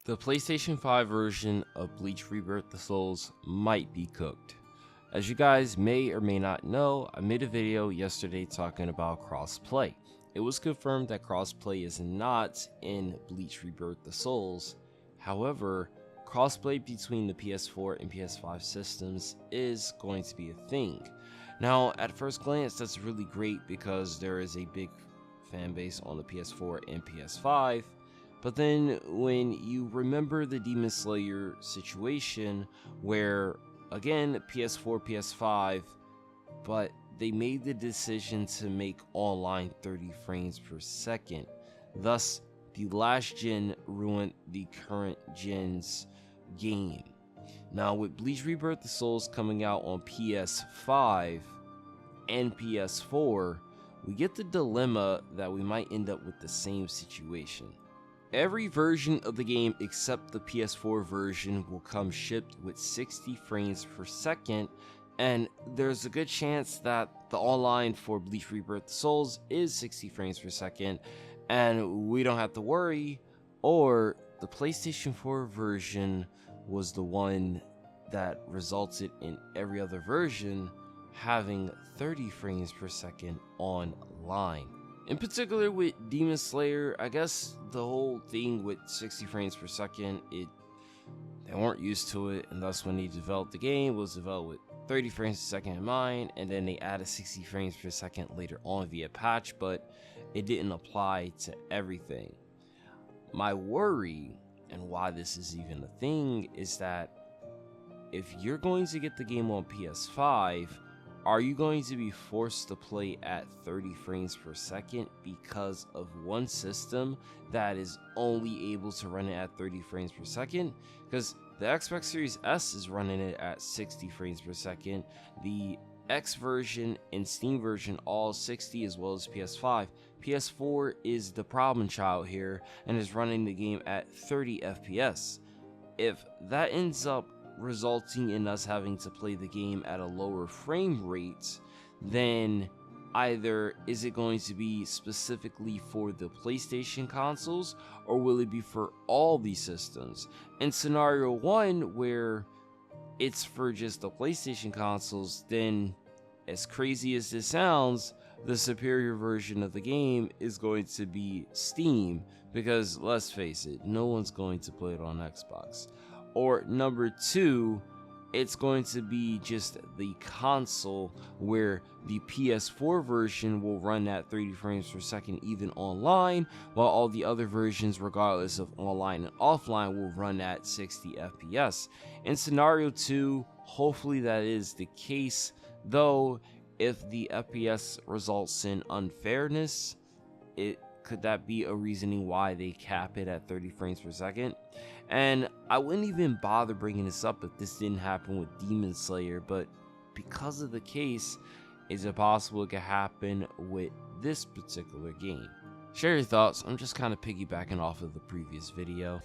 The PlayStation 5 version of Bleach Rebirth the Souls might be cooked. As you guys may or may not know, I made a video yesterday talking about crossplay. It was confirmed that crossplay is not in Bleach Rebirth the Souls. However, crossplay between the PS4 and PS5 systems is going to be a thing. Now, at first glance, that's really great because there is a big fan base on the PS4 and PS5. But then when you remember the Demon Slayer situation where, again, PS4, PS5, but they made the decision to make online 30 frames per second. Thus, the last gen ruined the current gen's game. Now, with Bleach Rebirth the Souls coming out on PS5 and PS4, we get the dilemma that we might end up with the same situation. Every version of the game except the PS4 version will come shipped with 60 frames per second, and there's a good chance that the online for Bleach Rebirth the Souls is 60 frames per second, and we don't have to worry, or the PlayStation 4 version was the one that resulted in every other version having 30 frames per second online. In particular with Demon Slayer, I guess the whole thing with 60 frames per second, they weren't used to it, and thus when they developed the game, it was developed with 30 frames per second in mind, and then they added 60 frames per second later on via patch, but it didn't apply to everything. My worry, and why this is even a thing, is that if you're going to get the game on PS5, are you going to be forced to play at 30 frames per second because of one system that is only able to run it at 30 frames per second? Because the Xbox Series S is running it at 60 frames per second, the X version and Steam version all 60, as well as PS5. PS4 is the problem child here and is running the game at 30 FPS. If that ends up resulting in us having to play the game at a lower frame rate, then either is it going to be specifically for the PlayStation consoles, or will it be for all these systems? In scenario 1, where it's for just the PlayStation consoles, then as crazy as this sounds, the superior version of the game is going to be Steam, because let's face it, no one's going to play it on Xbox. Or number 2, it's going to be just the console, where the PS4 version will run at 30 frames per second even online, while all the other versions, regardless of online and offline, will run at 60 FPS. In scenario 2, hopefully that is the case, though if the FPS results in unfairness, could that be a reasoning why they cap it at 30 frames per second? And I wouldn't even bother bringing this up if this didn't happen with Demon Slayer, but because of the case, is it possible it could happen with this particular game? Share your thoughts. I'm just kind of piggybacking off of the previous video.